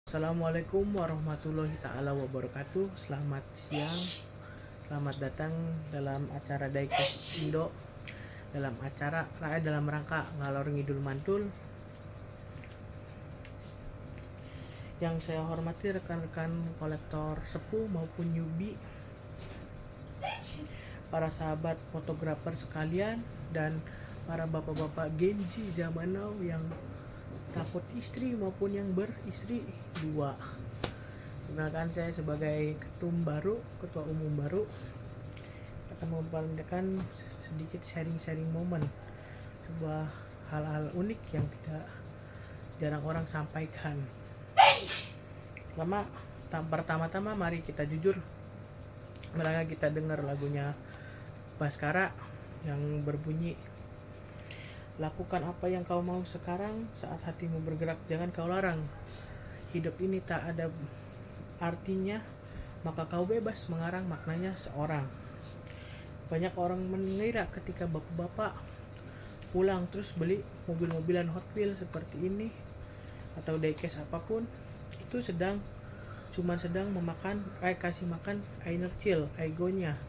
Assalamualaikum warahmatullahi ta'ala wabarakatuh. Selamat siang. Selamat datang dalam acara Diecast Indo. Dalam acara dalam rangka ngalor ngidul mantul. Yang saya hormati rekan-rekan kolektor sepuh maupun newbie, para sahabat fotografer sekalian, dan para bapak-bapak Gen Z zaman now yang takut istri maupun yang beristri dua. Perkenalkan, saya sebagai ketua umum baru akan memperkenalkan sedikit sharing momen sebuah hal-hal unik yang tidak jarang orang sampaikan. Pertama-tama mari kita jujur, marilah kita dengar lagunya Baskara yang berbunyi, lakukan apa yang kau mau sekarang, saat hatimu bergerak jangan kau larang. Hidup ini tak ada artinya, maka kau bebas mengarang maknanya seorang. Banyak orang mengira ketika bapak-bapak pulang terus beli mobil-mobilan Hot Wheels seperti ini atau diecast apapun, itu sedang kasih makan kecil, egonya.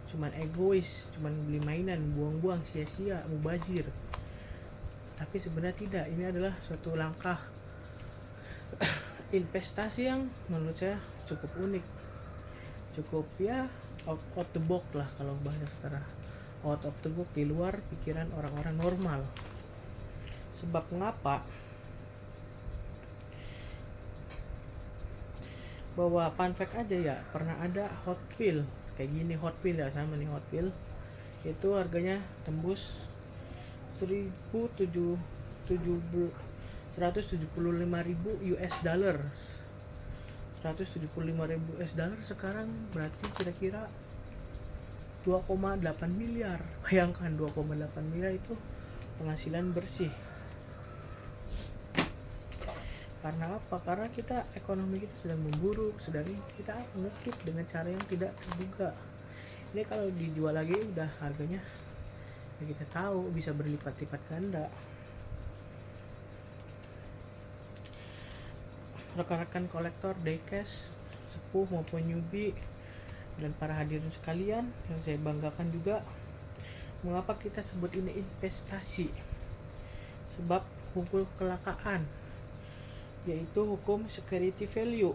Cuman egois, cuman beli mainan, buang-buang, sia-sia, mubazir. Tapi sebenarnya tidak, ini adalah suatu langkah investasi yang menurut saya cukup unik, cukup out the box lah kalau bahasa sekarang, out of the box, di luar pikiran orang-orang normal. Sebab mengapa? Bahwa fun fact aja ya, pernah ada Hot Wheel kayak gini, Hot Wheel ya, sama nih Hot Wheel itu harganya tembus 175.000 US dollar. 175.000 US dollar sekarang berarti kira-kira 2,8 miliar. Bayangkan 2,8 miliar itu penghasilan bersih. Karena apa? Karena ekonomi kita sedang memburuk, sedang kita ngekip dengan cara yang tidak terduga. Ini kalau dijual lagi udah harganya ya kita tahu bisa berlipat-lipat ganda. Rekan-rekan kolektor diecast sepuh maupun newbie dan para hadirin sekalian yang saya banggakan juga, mengapa kita sebut ini investasi? Sebab hukum kelakaan, yaitu hukum security value.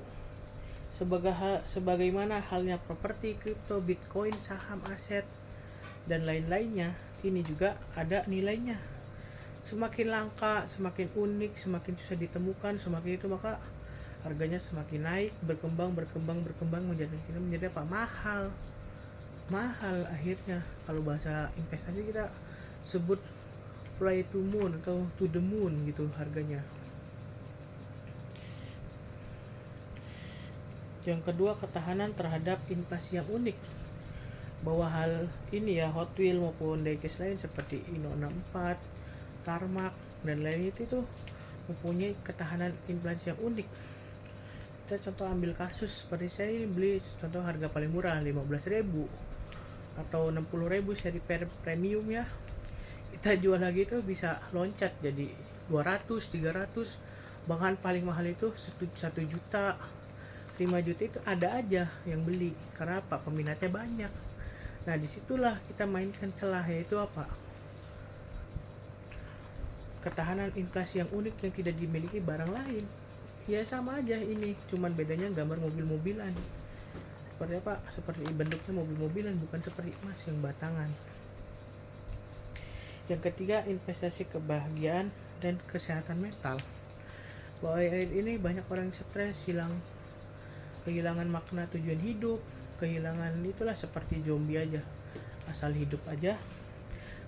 Sebagaimana halnya properti, kripto, bitcoin, saham, aset, dan lain-lainnya, ini juga ada nilainya. Semakin langka, semakin unik, semakin susah ditemukan, semakin itu maka harganya semakin naik, berkembang menjadi apa? Mahal akhirnya. Kalau bahasa investasi kita sebut fly to moon atau to the moon gitu harganya. Yang kedua, ketahanan terhadap inflasi yang unik. Bahwa hal ini ya, Hot Wheels maupun diecast lain seperti Inno 64, Tarmac dan lain itu mempunyai ketahanan inflasi yang unik. Kita contoh ambil kasus seperti saya ini beli contoh harga paling murah 15.000 atau 60.000 seri premium ya. Kita jual lagi itu bisa loncat jadi 200, 300, bahkan paling mahal itu 1 juta, 5 juta itu ada aja yang beli. Karena apa? Peminatnya banyak. Nah disitulah kita mainkan celah, yaitu apa? Ketahanan inflasi yang unik yang tidak dimiliki barang lain. Ya sama aja ini, cuman bedanya gambar mobil-mobilan. Seperti apa? Seperti bentuknya mobil-mobilan, bukan seperti emas yang batangan. Yang ketiga, investasi kebahagiaan dan kesehatan mental. Bahwa ini banyak orang yang stres, kehilangan makna tujuan hidup, kehilangan itulah seperti zombie aja, asal hidup aja.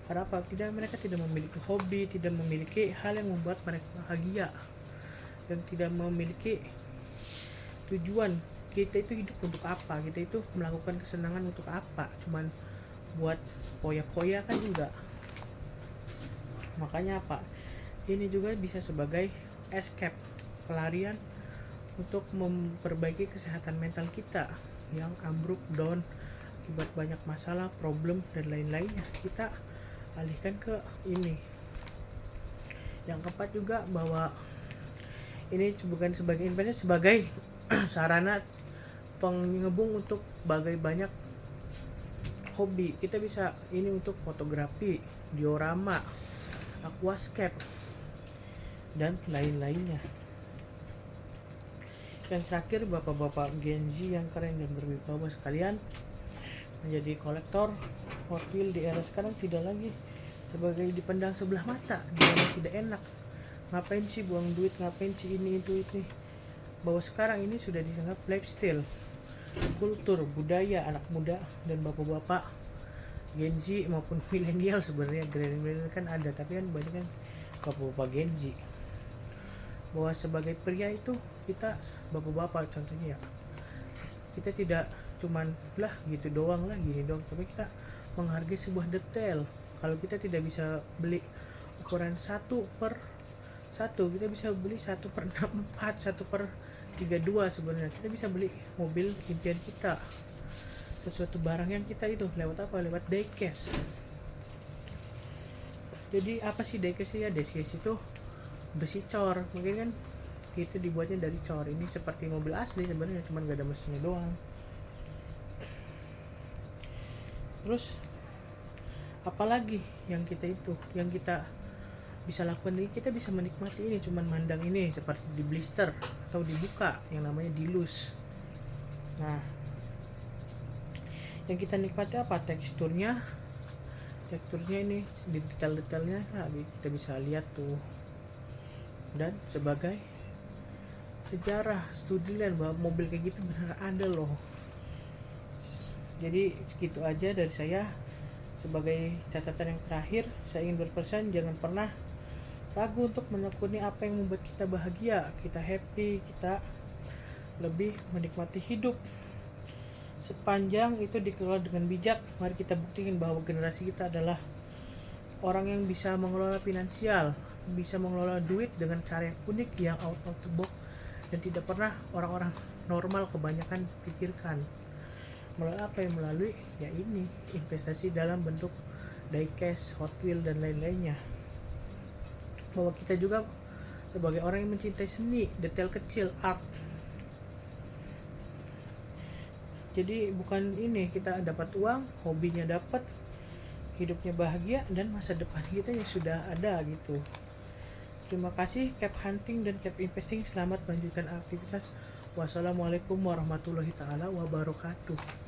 Karena apa? Mereka tidak memiliki hobi, tidak memiliki hal yang membuat mereka bahagia, dan tidak memiliki tujuan. Kita itu hidup untuk apa? Kita itu melakukan kesenangan untuk apa? Cuman buat poya-poya kan juga. Makanya apa? Ini juga bisa sebagai escape, pelarian untuk memperbaiki kesehatan mental kita yang ambruk, down akibat banyak masalah, problem dan lain-lainnya. Kita alihkan ke ini. Yang keempat juga bahwa ini bukan sebagai investasi, sebagai sarana penghubung untuk banyak hobi. Kita bisa ini untuk fotografi, diorama, aquascape, dan lain-lainnya. Yang terakhir, bapak-bapak Gen Z yang keren dan berwibawa sekalian, menjadi kolektor Hot Wheels di era sekarang tidak lagi sebagai dipandang sebelah mata, dimana tidak enak. Ngapain sih buang duit, ngapain sih ini itu. Bahwa sekarang ini sudah dianggap lifestyle, kultur, budaya anak muda dan bapak-bapak Gen Z maupun milenial. Sebenarnya milenial kan ada, tapi kan banyak kan bapak-bapak Gen Z. Bahwa sebagai pria itu kita, bapak-bapak contohnya ya, kita tidak cuman lah gitu doang, lah gini doang, tapi kita menghargai sebuah detail. Kalau kita tidak bisa beli ukuran 1/1, kita bisa beli 1/64, 1/32. Sebenarnya kita bisa beli mobil impian kita, sesuatu barang yang kita itu lewat apa, lewat diecast. Jadi apa sih diecast ya? Diecast itu besi cor, mungkin kan itu dibuatnya dari cor. Ini seperti mobil asli sebenarnya, cuman gak ada mesinnya doang. Terus apalagi yang kita bisa lakukan ini, kita bisa menikmati ini, cuman mandang ini seperti di blister atau dibuka yang namanya dilus. Nah, yang kita nikmati apa? Teksturnya ini di detail-detailnya, nah, kita bisa lihat tuh. Dan sebagai sejarah studi lain bahwa mobil kayak gitu benar ada loh. Jadi segitu aja dari saya. Sebagai catatan yang terakhir, saya ingin berpesan, jangan pernah ragu untuk menekuni apa yang membuat kita bahagia, kita happy, kita lebih menikmati hidup. Sepanjang itu dikelola dengan bijak, mari kita buktikan bahwa generasi kita adalah orang yang bisa mengelola finansial, bisa mengelola duit dengan cara yang unik, yang out of the box, dan tidak pernah orang-orang normal kebanyakan pikirkan. Melalui apa yang melalui ya ini investasi dalam bentuk diecast, Hot Wheels dan lain-lainnya. Bahwa kita juga sebagai orang yang mencintai seni, detail kecil, art. Jadi bukan ini kita dapat uang, hobinya dapat, hidupnya bahagia, dan masa depan kita ya sudah ada gitu. Terima kasih Cap Hunting dan Cap Investing. Selamat melanjutkan aktivitas. Wassalamualaikum warahmatullahi taala wabarakatuh.